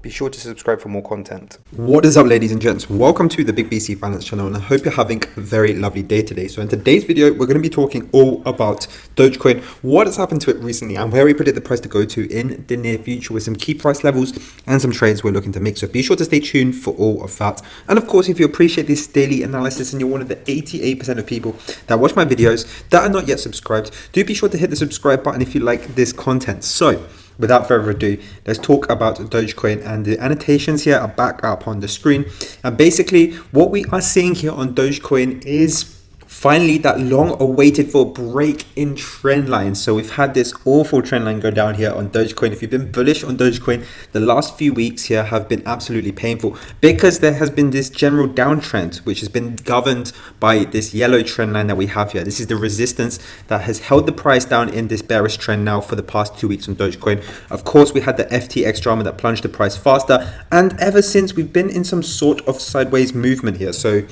Be sure to subscribe for more content. What is up, ladies and gents? Welcome to the BigBC Finance Channel, and I hope you're having a very lovely day today. So in today's video, we're going to be talking all about Dogecoin, what has happened to it recently, and where we predict the price to go to in the near future with some key price levels and some trades we're looking to make. So be sure to stay tuned for all of that. And of course, if you appreciate this daily analysis and you're one of the 88% of people that watch my videos that are not yet subscribed, do be sure to hit the subscribe button if you like this content. So without further ado, let's talk about Dogecoin, and the annotations here are back up on the screen. And basically what we are seeing here on Dogecoin is finally that long awaited for break in trend line. So we've had this awful trend line go down here on Dogecoin. If you've been bullish on Dogecoin, the last few weeks here have been absolutely painful because there has been this general downtrend which has been governed by this yellow trend line that we have here. This is the resistance that has held the price down in this bearish trend now for the past 2 weeks on Dogecoin. Of course, we had the FTX drama that plunged the price faster, and ever since we've been in some sort of sideways movement here. So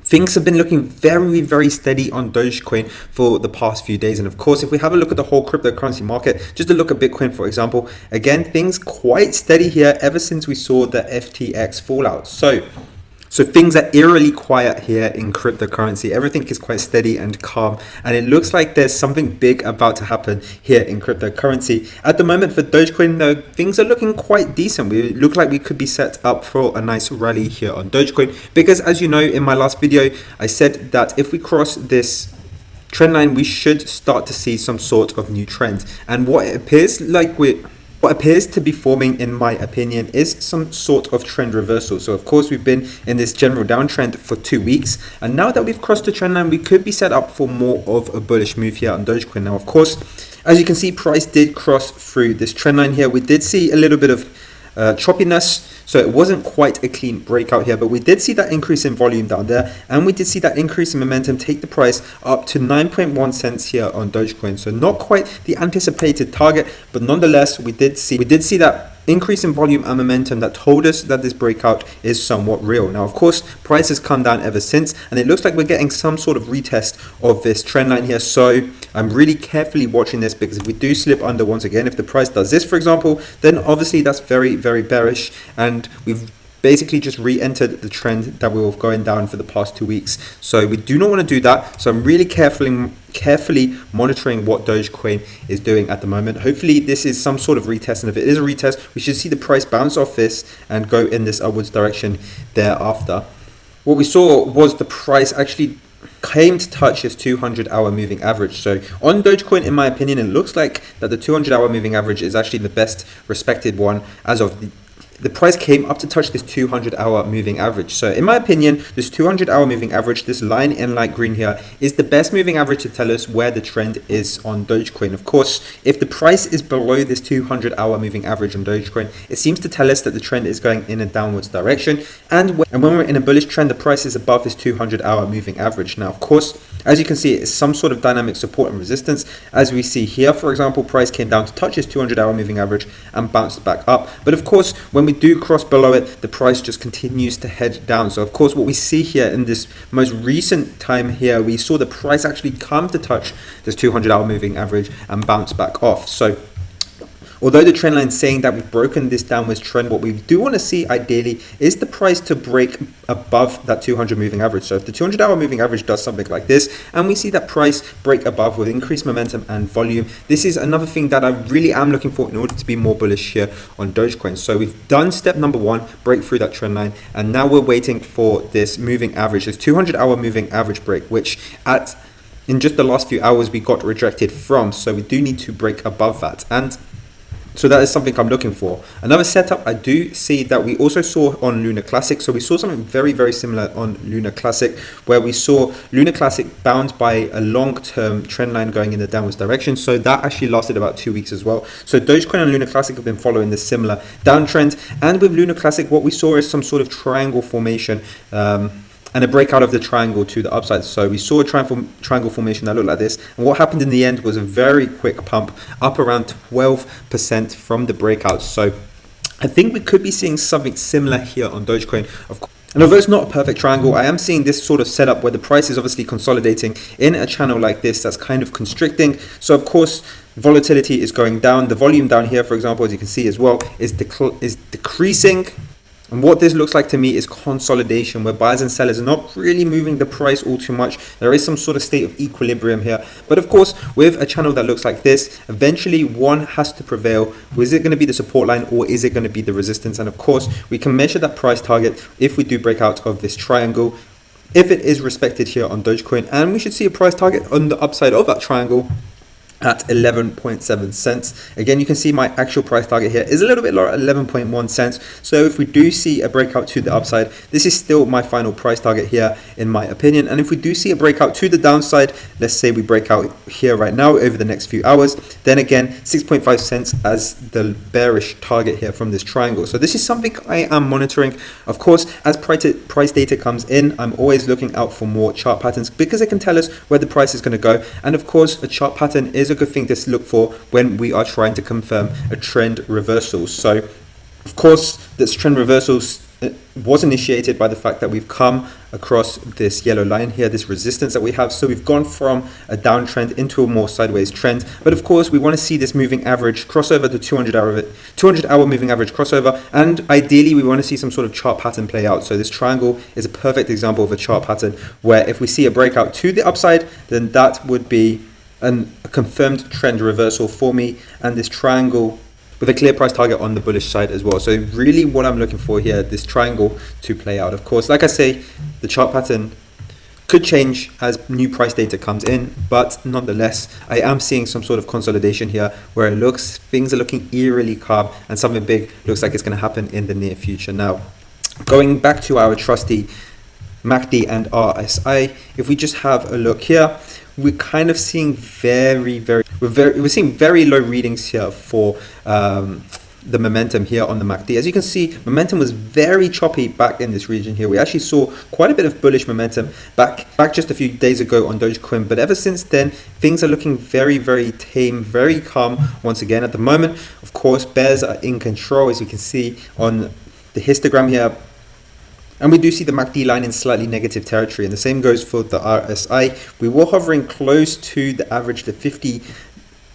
things have been looking very steady on Dogecoin for the past few days. And of course, if we have a look at the whole cryptocurrency market, just to look at Bitcoin, for example, again, things quite steady here ever since we saw the FTX fallout. So things are eerily quiet here in cryptocurrency. Everything is quite steady and calm, and it looks like there's something big about to happen here in cryptocurrency. At the moment for Dogecoin though, things are looking quite decent. We look like we could be set up for a nice rally here on Dogecoin, because as you know, in my last video, I said that if we cross this trend line, we should start to see some sort of new trend. And what appears to be forming, in my opinion, is some sort of trend reversal. So of course, we've been in this general downtrend for 2 weeks, and now that we've crossed the trend line, we could be set up for more of a bullish move here on Dogecoin. Now of course, as you can see, price did cross through this trend line here. We did see a little bit of choppiness, so it wasn't quite a clean breakout here, but we did see that increase in volume down there, and we did see that increase in momentum take the price up to 9.1 cents here on Dogecoin. So not quite the anticipated target, but nonetheless we did see that increase in volume and momentum that told us that this breakout is somewhat real. Now of course, price has come down ever since, and it looks like we're getting some sort of retest of this trend line here. So I'm really carefully watching this, because if we do slip under once again, if the price does this, for example, then obviously that's very bearish, and we've basically just re-entered the trend that we were going down for the past 2 weeks. So we do not want to do that. So I'm really carefully monitoring what Dogecoin is doing at the moment. Hopefully this is some sort of retest, and if it is a retest, we should see the price bounce off this and go in this upwards direction thereafter. What we saw was the price actually came to touch this 200-hour moving average. So on Dogecoin, in my opinion, it looks like that the 200-hour moving average is actually the best respected one as of the price came up to touch this 200-hour moving average. So in my opinion, this 200-hour moving average, this line in light green here, is the best moving average to tell us where the trend is on Dogecoin. Of course, if the price is below this 200-hour moving average on Dogecoin, it seems to tell us that the trend is going in a downwards direction. And when we're in a bullish trend, the price is above this 200-hour moving average. Now, of course, as you can see, it's some sort of dynamic support and resistance. As we see here, for example, price came down to touch this 200-hour moving average and bounced back up. But of course, when we do cross below it, the price just continues to head down. So of course, what we see here in this most recent time here, we saw the price actually come to touch this 200-hour moving average and bounce back off. So although the trend line is saying that we've broken this downwards trend, what we do want to see ideally is the price to break above that 200 moving average. So if the 200-hour moving average does something like this, and we see that price break above with increased momentum and volume, this is another thing that I really am looking for in order to be more bullish here on Dogecoin. So we've done step number one, break through that trend line, and now we're waiting for this moving average, this 200-hour moving average break, which in just the last few hours we got rejected from. So we do need to break above that, and so that is something I'm looking for. Another setup I do see that we also saw on Lunar Classic. So we saw something very similar on Lunar Classic, where we saw Lunar Classic bound by a long-term trend line going in the downwards direction. So that actually lasted about 2 weeks as well. So Dogecoin and Lunar Classic have been following this similar downtrend. And with Lunar Classic, what we saw is some sort of triangle formation, and a breakout of the triangle to the upside. So we saw a triangle formation that looked like this, and what happened in the end was a very quick pump up around 12% from the breakout. So I think we could be seeing something similar here on Dogecoin. And although it's not a perfect triangle, I am seeing this sort of setup where the price is obviously consolidating in a channel like this that's kind of constricting. So of course, volatility is going down. The volume down here, for example, as you can see as well, is decreasing. And what this looks like to me is consolidation, where buyers and sellers are not really moving the price all too much. There is some sort of state of equilibrium here. But of course, with a channel that looks like this, eventually one has to prevail. Is it going to be the support line or is it going to be the resistance? And of course, we can measure that price target if we do break out of this triangle, if it is respected here on Dogecoin. And we should see a price target on the upside of that triangle at 11.7 cents. Again, you can see my actual price target here is a little bit lower at 11.1 cents. So if we do see a breakout to the upside, this is still my final price target here, in my opinion. And if we do see a breakout to the downside, let's say we break out here right now over the next few hours, then again, 6.5 cents as the bearish target here from this triangle. So this is something I am monitoring. Of course, as price data comes in, I'm always looking out for more chart patterns because it can tell us where the price is going to go. And of course, a chart pattern is a good thing to look for when we are trying to confirm a trend reversal. So of course, this trend reversals was initiated by the fact that we've come across this yellow line here, this resistance that we have. So we've gone from a downtrend into a more sideways trend. But of course, we want to see this moving average crossover, the 200-hour moving average crossover. And ideally, we want to see some sort of chart pattern play out. So this triangle is a perfect example of a chart pattern where if we see a breakout to the upside, then that would be a confirmed trend reversal for me, and this triangle with a clear price target on the bullish side as well. So really what I'm looking for here, this triangle to play out. Of course, like I say, the chart pattern could change as new price data comes in, but nonetheless, I am seeing some sort of consolidation here where things are looking eerily calm and something big looks like it's going to happen in the near future. Now, going back to our trusty MACD and RSI, if we just have a look here, we're kind of seeing we're seeing very low readings here for the momentum here on the MACD. As you can see, momentum was very choppy back in this region here. We actually saw quite a bit of bullish momentum back just a few days ago on Dogecoin, but ever since then, things are looking very, very tame, very calm once again. At the moment, of course, bears are in control, as you can see on the histogram here. And we do see the MACD line in slightly negative territory, and the same goes for the RSI. We were hovering close to the average, the 50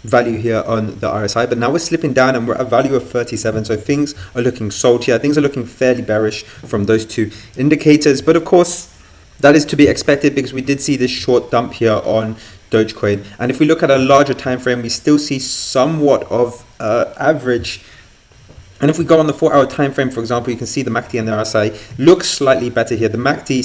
value here on the RSI, but now we're slipping down and we're at a value of 37. So things are looking sold here. Things are looking fairly bearish from those two indicators. But of course, that is to be expected because we did see this short dump here on Dogecoin. And if we look at a larger time frame, we still see somewhat of average. And if we go on the 4-hour time frame, for example, you can see the MACD and the RSI look slightly better here. The MACD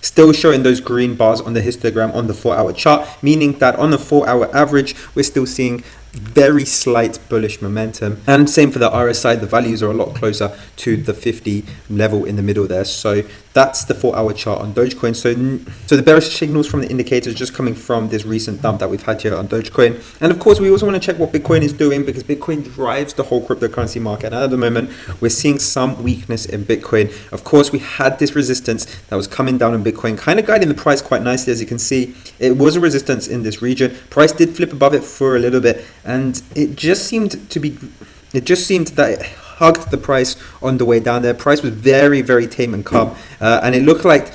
still showing those green bars on the histogram on the 4-hour chart, meaning that on the 4-hour average, we're still seeing very slight bullish momentum. And same for the RSI, the values are a lot closer to the 50 level in the middle there. So that's the 4-hour chart on Dogecoin. So the bearish signals from the indicators just coming from this recent dump that we've had here on Dogecoin. And of course, we also want to check what Bitcoin is doing because Bitcoin drives the whole cryptocurrency market. And at the moment, we're seeing some weakness in Bitcoin. Of course, we had this resistance that was coming down in Bitcoin, kind of guiding the price quite nicely. As you can see, it was a resistance in this region. Price did flip above it for a little bit, and it just seemed that it hugged the price on the way down there. Price was very, very tame and calm, and it looked like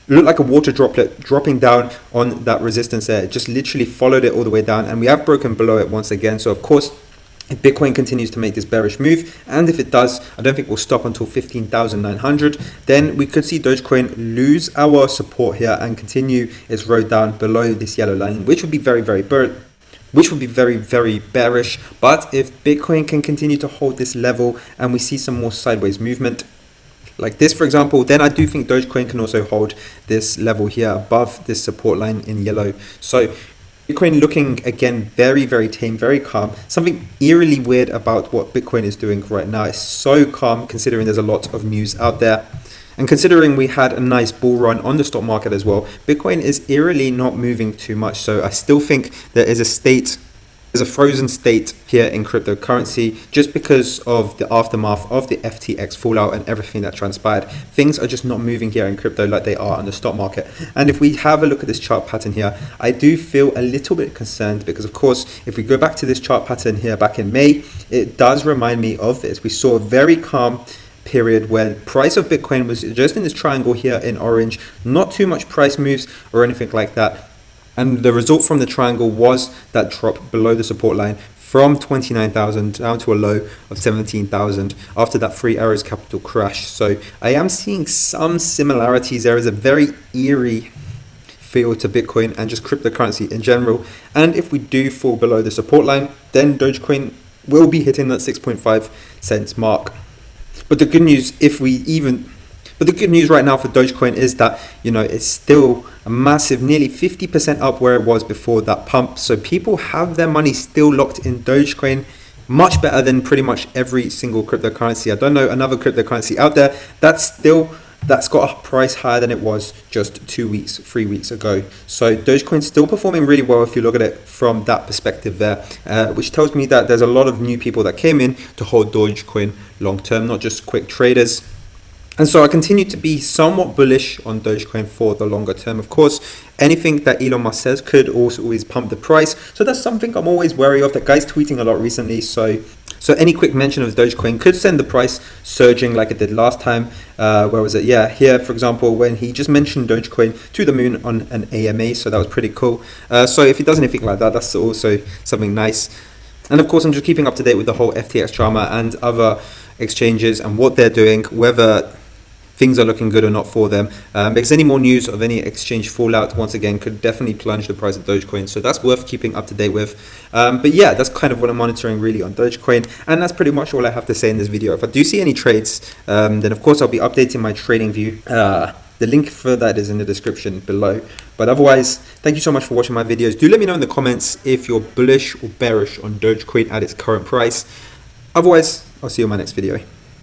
a water droplet dropping down on that resistance there. It just literally followed it all the way down, and we have broken below it once again. So of course, if Bitcoin continues to make this bearish move, and if it does, I don't think we'll stop until 15,900, then we could see Dogecoin lose our support here and continue its road down below this yellow line, which would be very, very very bearish. But if Bitcoin can continue to hold this level and we see some more sideways movement like this, for example, then I do think Dogecoin can also hold this level here above this support line in yellow. So Bitcoin looking again very, very tame, very calm. Something eerily weird about what Bitcoin is doing right now. It's so calm considering there's a lot of news out there. And considering we had a nice bull run on the stock market as well, Bitcoin is eerily not moving too much. So I still think there is there's a frozen state here in cryptocurrency just because of the aftermath of the FTX fallout and everything that transpired. Things are just not moving here in crypto like they are on the stock market. And if we have a look at this chart pattern here, I do feel a little bit concerned because, of course, if we go back to this chart pattern here back in May, it does remind me of this. We saw a very calm period where the price of Bitcoin was just in this triangle here in orange, not too much price moves or anything like that. And the result from the triangle was that drop below the support line from 29,000 down to a low of 17,000 after that 3 arrows capital crash. So I am seeing some similarities. There is a very eerie feel to Bitcoin and just cryptocurrency in general. And if we do fall below the support line, then Dogecoin will be hitting that 6.5 cents mark. But the good news, but the good news right now for Dogecoin is that, it's still a massive, nearly 50% up where it was before that pump. So people have their money still locked in Dogecoin, much better than pretty much every single cryptocurrency. I don't know another cryptocurrency out there that's got a price higher than it was just 3 weeks ago. So Dogecoin's still performing really well if you look at it from that perspective there, which tells me that there's a lot of new people that came in to hold Dogecoin long term, not just quick traders. And so I continue to be somewhat bullish on Dogecoin for the longer term. Of course, anything that Elon Musk says could also always pump the price. So that's something I'm always wary of. That guy's tweeting a lot recently. So any quick mention of Dogecoin could send the price surging like it did last time. Where was it? Yeah, here, for example, when he just mentioned Dogecoin to the moon on an AMA. So that was pretty cool. So if he does anything like that, that's also something nice. And of course, I'm just keeping up to date with the whole FTX drama and other exchanges and what they're doing, whether things are looking good or not for them, because any more news of any exchange fallout, once again, could definitely plunge the price of Dogecoin. So that's worth keeping up to date with. But yeah, that's kind of what I'm monitoring really on Dogecoin. And that's pretty much all I have to say in this video. If I do see any trades, then of course I'll be updating my trading view. The link for that is in the description below. But otherwise, thank you so much for watching my videos. Do let me know in the comments if you're bullish or bearish on Dogecoin at its current price. Otherwise, I'll see you in my next video.